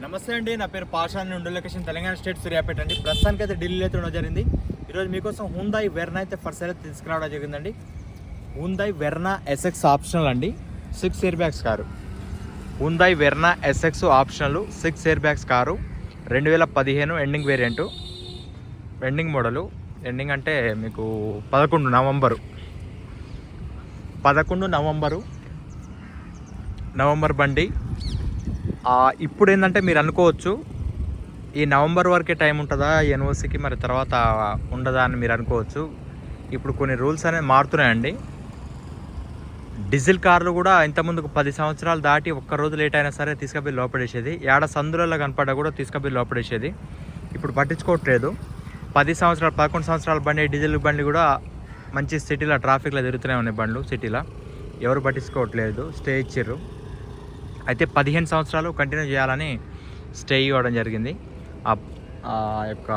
నమస్తే అండి, నా పేరు పాషా నుండి లొకేషన్ తెలంగాణ స్టేట్ సూర్యాపేట అండి. ప్రస్తుతానికి అయితే ఢిల్లీలో అయితే ఉండడం జరిగింది. ఈరోజు మీకోసం హ్యుందాయ్ వెర్నా అయితే ఫస్ట్ అయితే తీసుకురావడం జరిగిందండి. హ్యుందాయ్ వెర్నా ఎస్ఎక్స్ ఆప్షనల్ అండి, 6 air bags car. Hyundai Verna SX optional 6 air bags car, 2015 ending variant, ending model. Ending అంటే మీకు 11 నవంబర్ బండి. ఇప్పుడు ఏంటంటే మీరు అనుకోవచ్చు, ఈ నవంబర్ వరకే టైం ఉంటుందా ఎన్ఓసికి, మరి తర్వాత ఉండదా అని మీరు అనుకోవచ్చు. ఇప్పుడు కొన్ని రూల్స్ అనేవి మారుతున్నాయండి. డీజిల్ కార్లు కూడా ఇంతకుముందుకు 10 సంవత్సరాలు దాటి ఒక్కరోజు లేట్ అయినా సరే తీసుకుపోయి లోపడేసేది, ఏడ సందులలో కనపడ్డా కూడా తీసుకుపోయి లోపడేసేది. ఇప్పుడు పట్టించుకోవట్లేదు. 10 సంవత్సరాలు 11 సంవత్సరాల బండి, డీజిల్ బండి కూడా మంచి సిటీలో ట్రాఫిక్లో తిరుగుతూనే ఉన్నాయి బండ్లు సిటీలో, ఎవరు పట్టించుకోవట్లేదు. స్టే ఇచ్చారు. అయితే 15 సంవత్సరాలు కంటిన్యూ చేయాలని స్టే ఇవ్వడం జరిగింది. ఆ యొక్క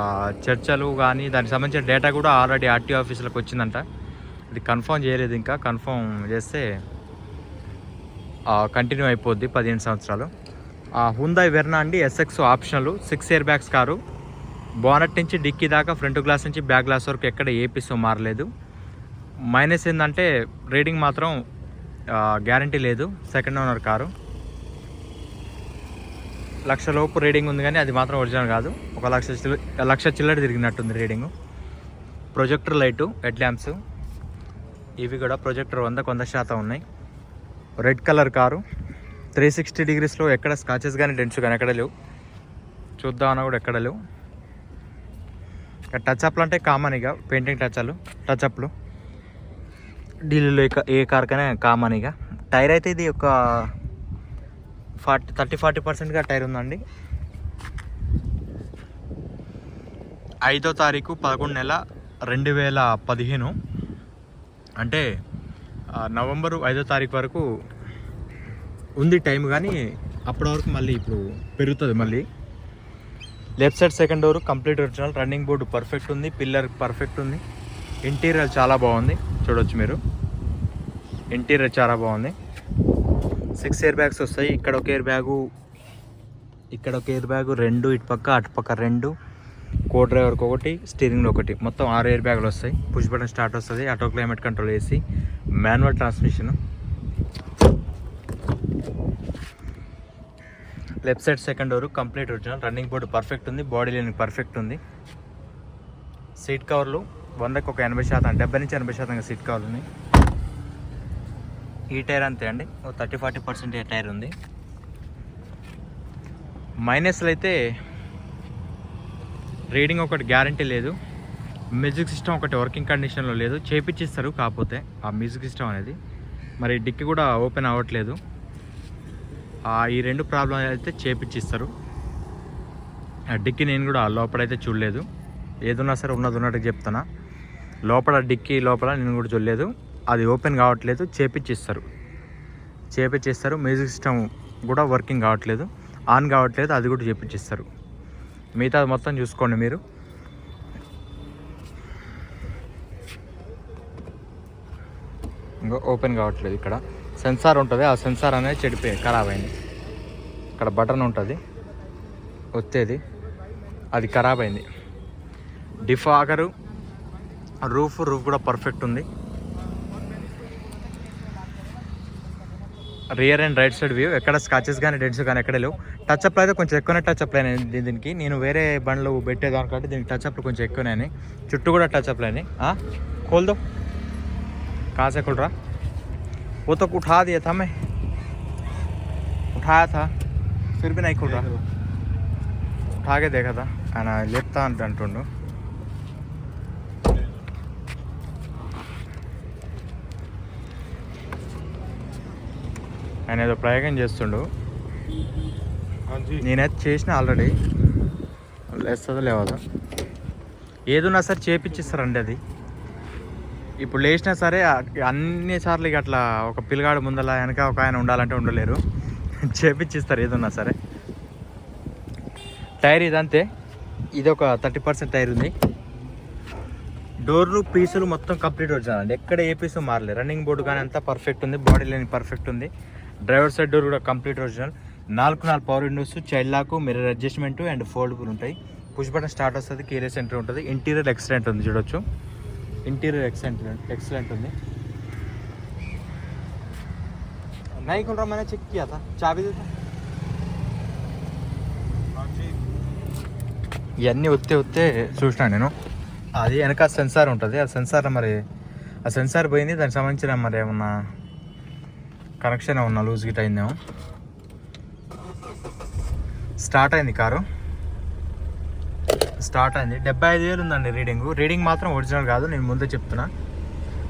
చర్చలు కానీ దానికి సంబంధించిన డేటా కూడా ఆల్రెడీ ఆర్టీఓ ఆఫీసులకు వచ్చిందంట. ఇది కన్ఫర్మ్ చేయలేదు, ఇంకా కన్ఫర్మ్ చేస్తే కంటిన్యూ అయిపోద్ది 15 సంవత్సరాలు. హ్యుందాయ్ వెర్నా అండి, SX optional 6 air bags car. Bonnet నుంచి డిక్కీ దాకా, ఫ్రంట్ గ్లాస్ నుంచి బ్యాక్ గ్లాస్ వరకు ఎక్కడ ఏ పీసు మారలేదు. మైనస్ ఏంటంటే రీడింగ్ మాత్రం గ్యారంటీ లేదు. సెకండ్ ఓనర్ కారు, 1,00,000 లోపు రీడింగ్ ఉంది, కానీ అది మాత్రం ఒరిజినల్ కాదు. 1,00,000 చిల్లర తిరిగినట్టుంది reading. Projector light, head lamps ఇవి కూడా ప్రొజెక్టర్ 100% ఉన్నాయి. రెడ్ కలర్ కారు, 360 డిగ్రీస్లో ఎక్కడ స్కాచెస్ కానీ డెంట్స్ కానీ ఎక్కడ లేవు. చూద్దామన్నా కూడా ఎక్కడ లేవు. టచ్అప్లు అంటే కామన్, ఇక పెయింటింగ్ టచ్అప్లు ఢిల్లీలో ఏ కారుకైనా కామన్. ఇక టైర్ అయితే ఇది ఒక 30-40%గా టైర్ ఉందండి. 5వ తారీఖు 11 నెల 2015, అంటే నవంబరు 5వ తారీఖు వరకు ఉంది టైం, కానీ అప్పటి వరకు మళ్ళీ ఇప్పుడు పెరుగుతుంది మళ్ళీ. Left side second door complete original, running board perfect ఉంది, పిల్లర్ పర్ఫెక్ట్ ఉంది. ఇంటీరియర్ చాలా బాగుంది, చూడొచ్చు మీరు. ఇంటీరియర్ చాలా బాగుంది. 6 ఎయిర్ బ్యాగ్స్ వస్తాయి. ఇక్కడ ఒక ఎయిర్ బ్యాగు, ఇక్కడ ఒక ఎయిర్ బ్యాగు, 2 ఇటు పక్క అటు పక్క 2, కో డ్రైవర్కి 1, స్టీరింగ్లో 1, మొత్తం 6 ఎయిర్ బ్యాగులు వస్తాయి. పుష్ బటన్ స్టార్ట్ వస్తుంది, auto climate control AC, manual transmission. Left side second door complete original, running board perfect ఉంది, బాడీ లైనింగ్ పర్ఫెక్ట్ ఉంది. సీట్ కవర్లు 100కి ఒక 80%, 70-80% సీట్ కవర్లు ఉన్నాయి. ఈ టైర్ అంతే అండి, 30-40% టైర్ ఉంది. మైనస్లు అయితే రీడింగ్ ఒకటి గ్యారంటీ లేదు, మ్యూజిక్ సిస్టమ్ ఒకటి వర్కింగ్ కండిషన్లో లేదు, చేపించిస్తారు. కాకపోతే ఆ మ్యూజిక్ సిస్టమ్ అనేది మరి డిక్కీ కూడా ఓపెన్ అవ్వట్లేదు. ఈ 2 ప్రాబ్లం అయితే చేపించిస్తారు. డిక్కీ నేను కూడా లోపలైతే చూడలేదు, ఏదున్నా సరే ఉన్నట్టు చెప్తున్నా. లోపల డిక్కీ లోపల నేను కూడా చూడలేదు, అది ఓపెన్ కావట్లేదు, చేపించిస్తారు. మ్యూజిక్ సిస్టమ్ కూడా వర్కింగ్ కావట్లేదు, ఆన్ కావట్లేదు, అది కూడా చేపించిస్తారు. మిగతా మొత్తం చూసుకోండి మీరు. ఇంకా ఓపెన్ కావట్లేదు. ఇక్కడ సెన్సార్ ఉంటుంది, ఆ సెన్సార్ అనేది ఖరాబ్ అయింది. ఇక్కడ బటన్ ఉంటుంది వచ్చేది, అది ఖరాబ్ అయింది. డిఫాగరు, రూఫ్ కూడా పర్ఫెక్ట్ ఉంది. Rear and right side view, ఎక్కడ స్కాచెస్ కానీ డెంట్స్ కానీ ఎక్కడ లేవు. టచ్అప్లు అయితే కొంచెం ఎక్కువనే టచ్అప్లు అయినాయి దీనికి. నేను వేరే బండ్లు పెట్టేదానికంటే దీనికి టచ్అప్లు కొంచెం ఎక్కువనే అయినాయి. చుట్టూ కూడా టచ్అప్లు అయినాయి. खोल दो, कहाँ से खुल रहा? वो तो उठा दिया था मैं, उठाया था फिर भी नहीं खुल रहा. उठा के देखा था ఆయన లేపుతా అంటుండు. ఆయన ఏదో ప్రయోగం చేస్తుండు, నేనైతే చేసిన ఆల్రెడీ. లేస్తుందో లేవదో, ఏదున్నా సరే చేపించిస్తారండి అది. ఇప్పుడు లేచినా సరే అన్నిసార్లు ఇక అట్లా ఒక పిల్లగాడు ముందల వెనక ఒక ఆయన ఉండాలంటే ఉండలేరు, చేపించిస్తారు ఏదున్నా సరే. టైర్ ఇదంతే, ఇది ఒక 30% టైర్ ఉంది. డోర్లు పీసులు మొత్తం కంప్లీట్ వచ్చానండి, ఎక్కడ ఏ పీసు మారలేదు. రన్నింగ్ బోర్డు కానీ అంతా పర్ఫెక్ట్ ఉంది, బాడీ లైన్ పర్ఫెక్ట్ ఉంది. డ్రైవర్ సైడ్ డోర్ కూడా complete original. 4 power windows, child lock, mirror adjustment and foldable ఉంటాయి. పుష్ బటన్ స్టార్ట్ వస్తుంది, కీలెస్ ఎంట్రీ ఉంటుంది. ఇంటీరియర్ ఎక్సలెంట్ ఉంది, చూడొచ్చు. ఇంటీరియర్ ఎక్సలెంట్ ఉంది. नहीं खोल रहा, मैंने चेक किया था. चाबी देता. ఇవన్నీ వస్తే చూసినా నేను. అది వెనక సెన్సార్ ఉంటుంది. ఆ సెన్సార్ మరి ఆ సెన్సార్ పోయింది. దానికి సంబంధించిన మరి ఏమన్నా కనెక్షన్ ఏమన్నా లూజ్ గిట్ అయిందేమో. స్టార్ట్ అయింది కారు. స్టార్ట్ అయింది. 75,000 ఉందండి రీడింగ్ మాత్రం ఒరిజినల్ కాదు, నేను ముందే చెప్తున్నా.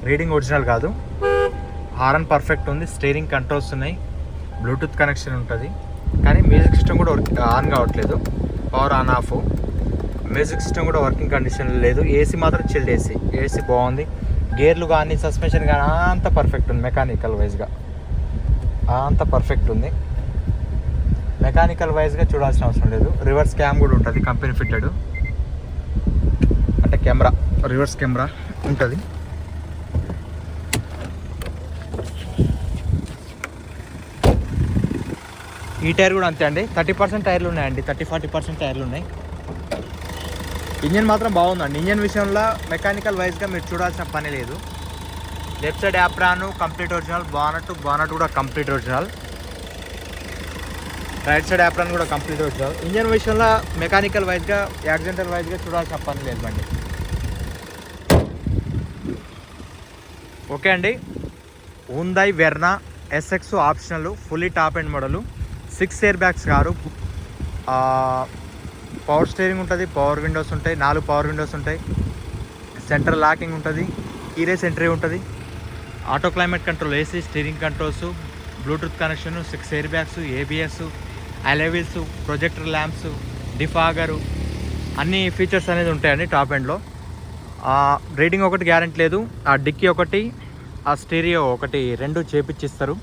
రీడింగ్ ఒరిజినల్ కాదు. హారన్ పర్ఫెక్ట్ ఉంది. స్టీరింగ్ కంట్రోల్స్ ఉన్నాయి. బ్లూటూత్ కనెక్షన్ ఉంటుంది. కానీ మ్యూజిక్ సిస్టమ్ కూడా ఆన్ కావట్లేదు. Power on off. Music system కూడా వర్కింగ్ కండిషన్ లేదు. ఏసీ మాత్రం చిల్డ్ ఏసీ బాగుంది. గేర్లు కానీ సస్పెన్షన్ కానీ అంత పర్ఫెక్ట్ ఉంది. మెకానికల్ వైజ్గా అంత పర్ఫెక్ట్ ఉంది. మెకానికల్ వైజ్గా చూడాల్సిన అవసరం లేదు. రివర్స్ క్యామ్ కూడా ఉంటుంది, కంపెనీ ఫిట్టెడ్. అంటే కెమెరా, రివర్స్ కెమెరా ఉంటుంది. ఈ టైర్ కూడా అంతే అండి. 30% టైర్లు ఉన్నాయండి. 30-40% టైర్లు ఉన్నాయి. ఇంజన్ మాత్రం బాగుందండి. ఇంజన్ విషయంలో మెకానికల్ వైజ్గా మీరు చూడాల్సిన పని లేదు. Left side apron complete original. Bonnet కూడా complete original. Right side apron కూడా కంప్లీట్ ఒరిజినల్. ఇంజన్ విషయంలో మెకానికల్ వైజ్గా, యాక్సిడెంటల్ వైజ్గా చూడాల్సిన పని లేదు బండి. ఓకే అండి. Hyundai Verna SX optional, fully top end model. 6 air bags car. Power steering ఉంటుంది, పవర్ విండోస్ ఉంటాయి, 4 పవర్ విండోస్ ఉంటాయి. సెంటర్ లాకింగ్ ఉంటుంది, కీలెస్ ఎంట్రీ ఉంటుంది. Auto climate control, AC, steering controls, Bluetooth connection, 6 air bags, ABS, అలెవిల్స్, projector lamps, డిఫాగరు, అన్ని features అనేది ఉంటాయండి top ఎండ్లో. Reading ఒకటి గ్యారెంటీ లేదు. ఆ డిక్కీ ఒకటి, ఆ స్టీరియో ఒకటి, 2 చేపిచ్చిస్తారు.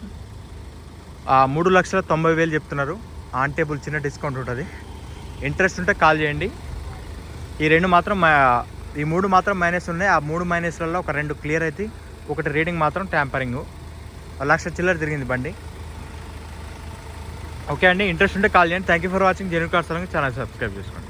3,90,000 చెప్తున్నారు. ఆన్ టేబుల్ చిన్న డిస్కౌంట్ ఉంటుంది. ఇంట్రెస్ట్ ఉంటే కాల్ చేయండి. ఈ 3 మాత్రం మైనస్ ఉన్నాయి. ఆ 3 మైనస్లలో ఒక 2 క్లియర్ అయితే, ఒకటి రీడింగ్ మాత్రం ట్యాంపరింగ్. 1,00,000 చిల్లర తిరిగింది బండి. ఓకే అండి. ఇంట్రెస్ట్ ఉంటే కాల్ చేయండి. Thank you for watching. Genuine cars channel subscribe చేసుకోండి.